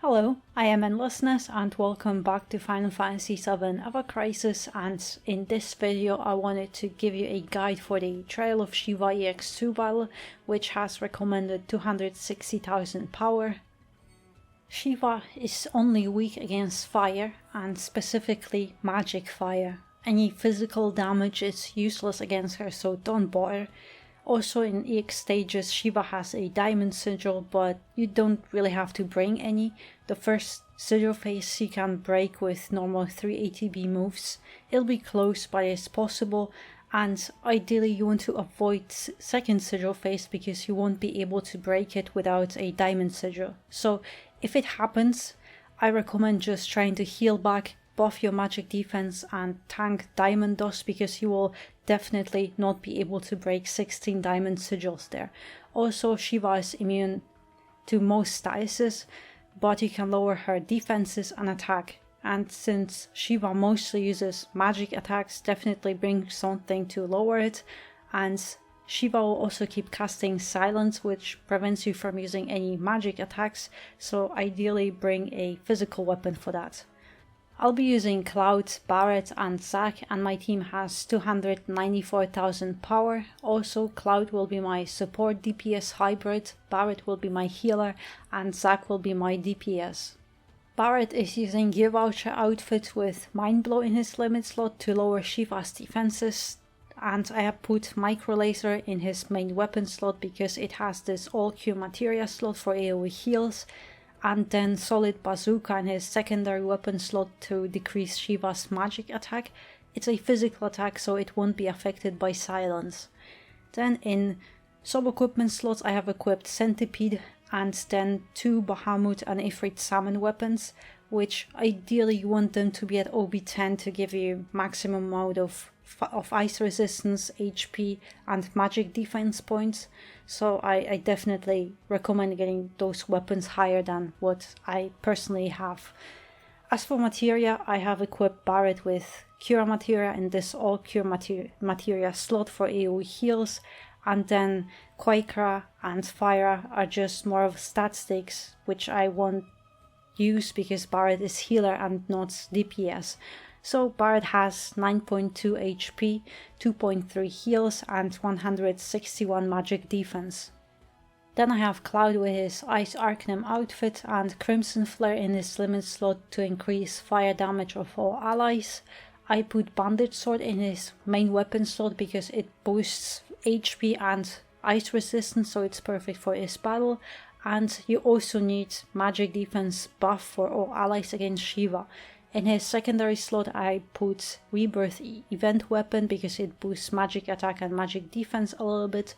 Hello, I am Endlessness and welcome back to Final Fantasy VII Ever Crisis, and in this video I wanted to give you a guide for the Trial of Shiva EX2 battle, which has recommended 260,000 power. Shiva is only weak against fire, and specifically magic fire. Any physical damage is useless against her, so don't bother. Also in EX stages, Shiva has a diamond sigil, but you don't really have to bring any. The first sigil phase she can break with normal 3 ATB moves. It'll be close, but it's possible, and ideally you want to avoid second sigil phase because you won't be able to break it without a diamond sigil. So if it happens, I recommend just trying to heal back, buff your magic defense and tank diamond dust, because you will definitely not be able to break 16 diamond sigils there. Also, Shiva is immune to most statuses, but you can lower her defenses and attack. And since Shiva mostly uses magic attacks, definitely bring something to lower it. And Shiva will also keep casting silence, which prevents you from using any magic attacks, so ideally bring a physical weapon for that. I'll be using Cloud, Barret and Zack, and my team has 294,000 power. Also, Cloud will be my support DPS hybrid, Barret will be my healer, and Zack will be my DPS. Barret is using Gear Voucher outfit with Mind Blow in his limit slot to lower Shiva's defenses, and I have put Micro Laser in his main weapon slot because it has this all Q materia slot for AoE heals, and then Solid Bazooka in his secondary weapon slot to decrease Shiva's magic attack. It's a physical attack, so it won't be affected by silence. Then in sub-equipment slots I have equipped Centipede and then 2 Bahamut and Ifrit Salmon weapons, which ideally you want them to be at OB10 to give you maximum amount of ice resistance, HP and magic defense points. So I definitely recommend getting those weapons higher than what I personally have. As for materia, I have equipped Barret with Cura materia in this all Cure materia slot for AoE heals, and then Quakra and Fire are just more of stat sticks, which I won't use because Barret is healer and not DPS. So Barret has 9.2 HP, 2.3 heals and 161 magic defense. Then I have Cloud with his Ice Arcanum outfit and Crimson Flare in his limit slot to increase fire damage of all allies. I put Bandit Sword in his main weapon slot because it boosts HP and ice resistance, so it's perfect for his battle. And you also need magic defense buff for all allies against Shiva. In his secondary slot I put Rebirth event weapon because it boosts magic attack and magic defense a little bit.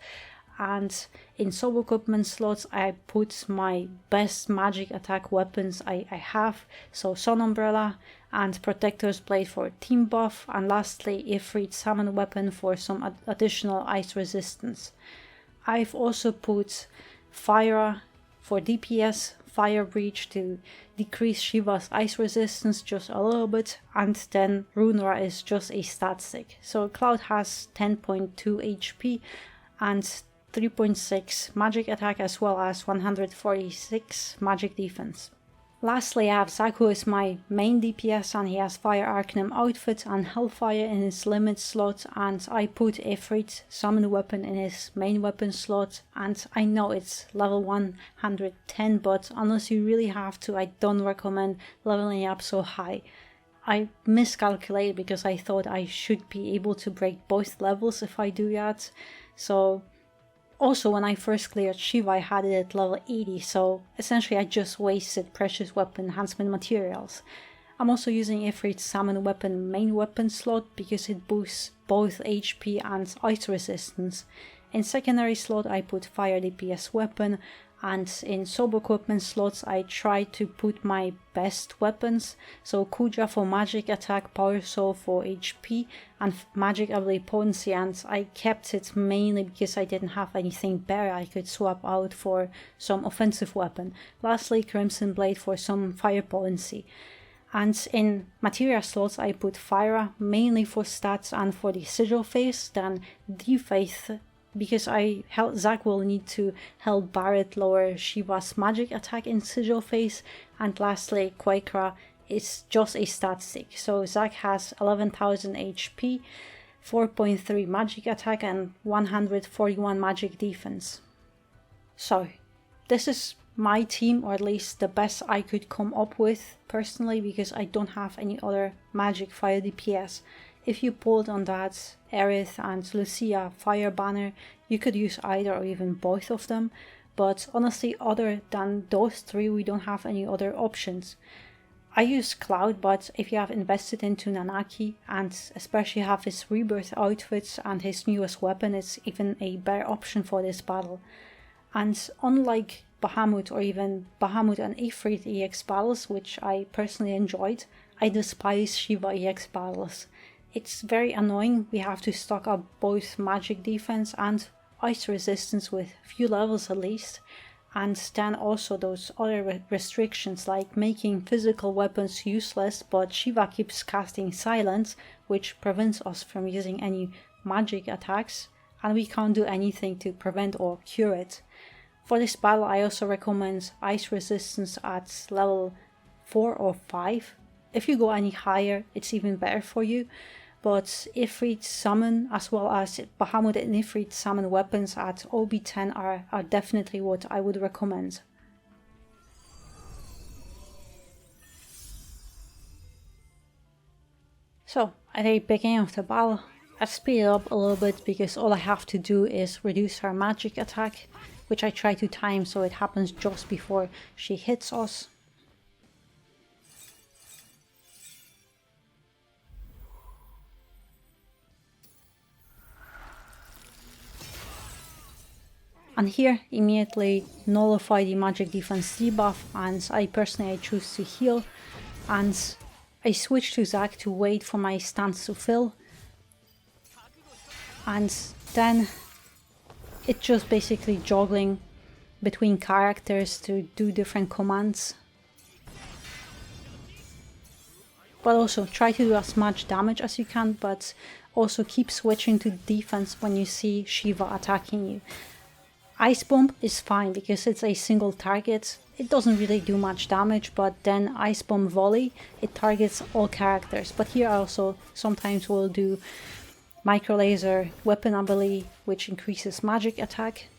And in sub-equipment slots I put my best magic attack weapons I have. So Sun Umbrella and Protector's Blade for team buff, and lastly Ifrit Salmon weapon for some additional ice resistance. I've also put Fire for DPS, Fire Breach to decrease Shiva's ice resistance just a little bit, and then Runra is just a stat stick. So Cloud has 10.2 HP and 3.6 magic attack as well as 146 magic defense. Lastly, I have Zack, who is my main DPS, and he has Fire Arcanum outfit and Hellfire in his limit slot, and I put Ifrit Summon weapon in his main weapon slot. And I know it's level 110, but unless you really have to, I don't recommend leveling up so high. I miscalculated because I thought I should be able to break both levels if I do that. So also, when I first cleared Shiva, I had it at level 80, so essentially I just wasted precious weapon enhancement materials. I'm also using Ifrit Salmon weapon main weapon slot because it boosts both HP and ice resistance. In secondary slot I put Fire DPS weapon, and in sub-equipment slots I try to put my best weapons. So Kuja for magic attack, Power Soul for HP and magic ability potency, and I kept it mainly because I didn't have anything better I could swap out for some offensive weapon. Lastly, Crimson Blade for some fire potency. And in materia slots I put Fire mainly for stats and for the sigil phase, then D-Faith because Zack will need to help Barret lower Shiva's magic attack in Sigil phase, and lastly Quakra is just a stat stick. So Zack has 11,000 HP, 4.3 magic attack and 141 magic defense. So this is my team, or at least the best I could come up with personally, because I don't have any other magic fire DPS. If you pulled on that Aerith and Lucia fire banner, you could use either or even both of them, but honestly other than those three we don't have any other options. I use Cloud, but if you have invested into Nanaki and especially have his rebirth outfits and his newest weapon, it's even a better option for this battle. And unlike Bahamut or even Bahamut and Ifrit EX battles, which I personally enjoyed, I despise Shiva EX battles. It's very annoying. We have to stock up both magic defense and ice resistance with few levels at least, and then also those other restrictions like making physical weapons useless, but Shiva keeps casting silence, which prevents us from using any magic attacks, and we can't do anything to prevent or cure it. For this battle I also recommend ice resistance at level 4 or 5. If you go any higher it's even better for you, but Ifrit summon as well as Bahamut and Ifrit summon weapons at OB10 are definitely what I would recommend. So at the beginning of the battle I speed it up a little bit because all I have to do is reduce her magic attack, which I try to time so it happens just before she hits us. And here immediately nullify the magic defense debuff, and I personally choose to heal, and I switch to Zack to wait for my stance to fill, and then it's just basically juggling between characters to do different commands. But also try to do as much damage as you can, but also keep switching to defense when you see Shiva attacking you. Ice Bomb is fine because it's a single target, it doesn't really do much damage, but then Ice Bomb Volley, it targets all characters. But here I also sometimes will do Micro Laser Weapon Ability, which increases magic attack.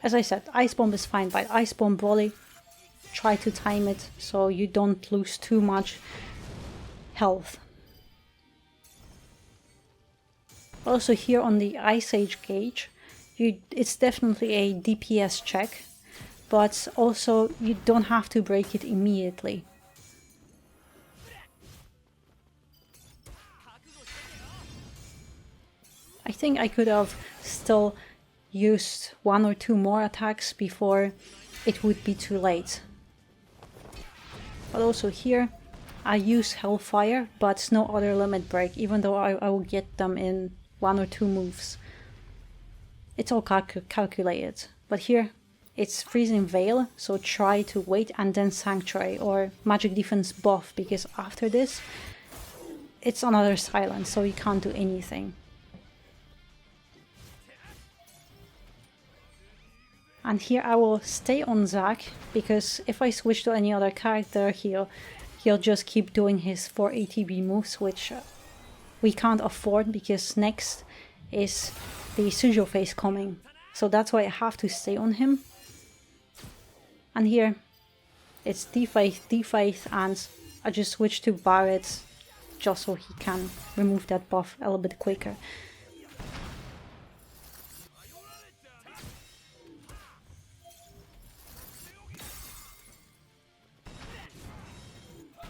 As I said, Ice Bomb is fine, but Ice Bomb Volley, try to time it so you don't lose too much health. Also here on the Ice Age gauge, it's definitely a DPS check, but also you don't have to break it immediately. I think I could have still used 1 or 2 more attacks before it would be too late. But also here I use Hellfire, but no other limit break, even though I will get them in 1 or 2 moves. It's all calculated. But here it's Freezing Veil, so try to wait and then Sanctuary or Magic Defense buff, because after this it's another silence, so you can't do anything. And here I will stay on Zack, because if I switch to any other character he'll just keep doing his 4 ATB moves, which we can't afford because next is the Sigil phase coming. So that's why I have to stay on him. And here it's D-Faith, and I just switch to Barret just so he can remove that buff a little bit quicker.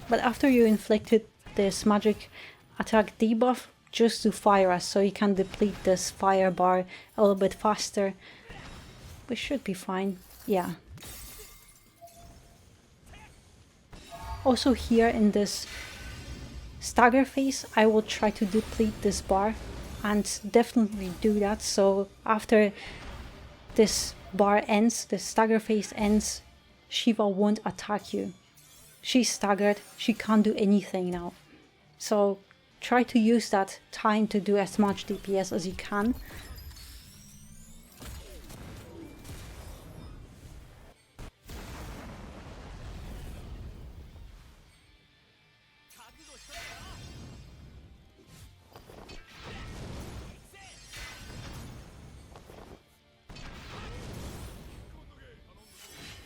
But after you inflicted this magic attack debuff, just do Fire Rush so you can deplete this fire bar a little bit faster. We should be fine, yeah. Also here in this stagger phase I will try to deplete this bar, and definitely do that, so after this bar ends, the stagger phase ends, Shiva won't attack you. she's staggered, she can't do anything now. So try to use that time to do as much DPS as you can.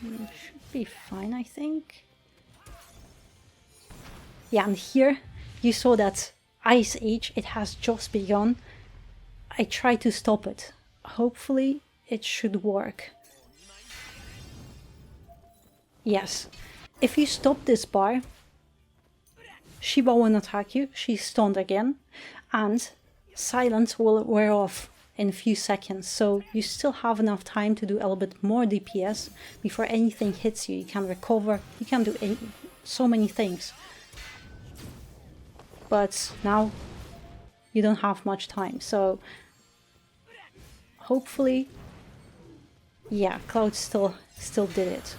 Should be fine, I think. Yeah, and here you saw that Ice Age, it has just begun. I tried to stop it. Hopefully it should work. Yes, if you stop this bar, Shiva won't attack you, she's stunned again, and silence will wear off in a few seconds, so you still have enough time to do a little bit more DPS before anything hits you. You can recover, you can do so many things. But now you don't have much time, so hopefully, yeah, Cloud still did it.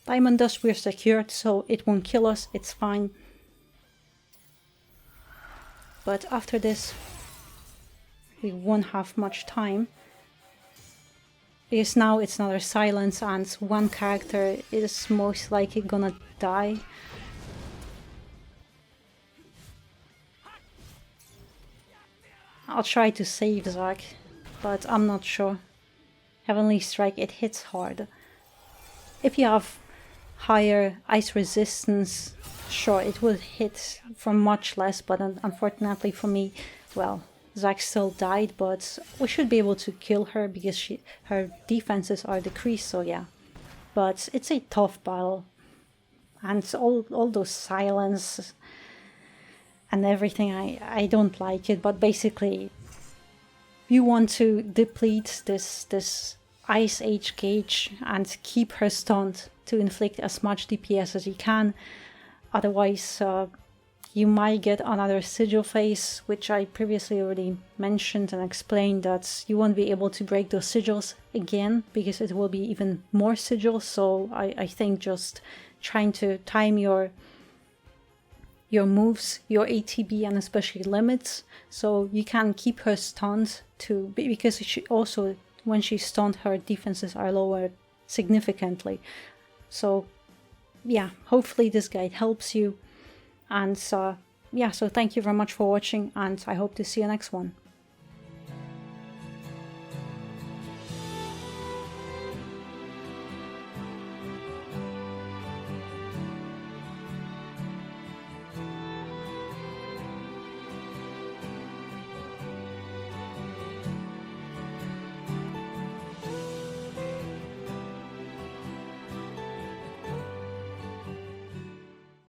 Diamond Dust we're secured, so it won't kill us, it's fine. But after this, we won't have much time. Because now it's another silence and one character is most likely gonna die. I'll try to save Zac, but I'm not sure. Heavenly Strike, it hits hard. If you have higher ice resistance, sure, it will hit from much less, but unfortunately for me, well, Zac still died, but we should be able to kill her because her defenses are decreased, so yeah. But it's a tough battle, and all those silence and everything, I don't like it, but basically you want to deplete this Ice Age gauge and keep her stunned to inflict as much DPS as you can. Otherwise, you might get another sigil phase, which I previously already mentioned and explained that you won't be able to break those sigils again because it will be even more sigils. So I think just trying to time your moves, your ATB, and especially limits, so you can keep her stunned because she also, when she's stunned, her defenses are lowered significantly. So yeah, hopefully this guide helps you, and yeah, so thank you very much for watching, and I hope to see you next one.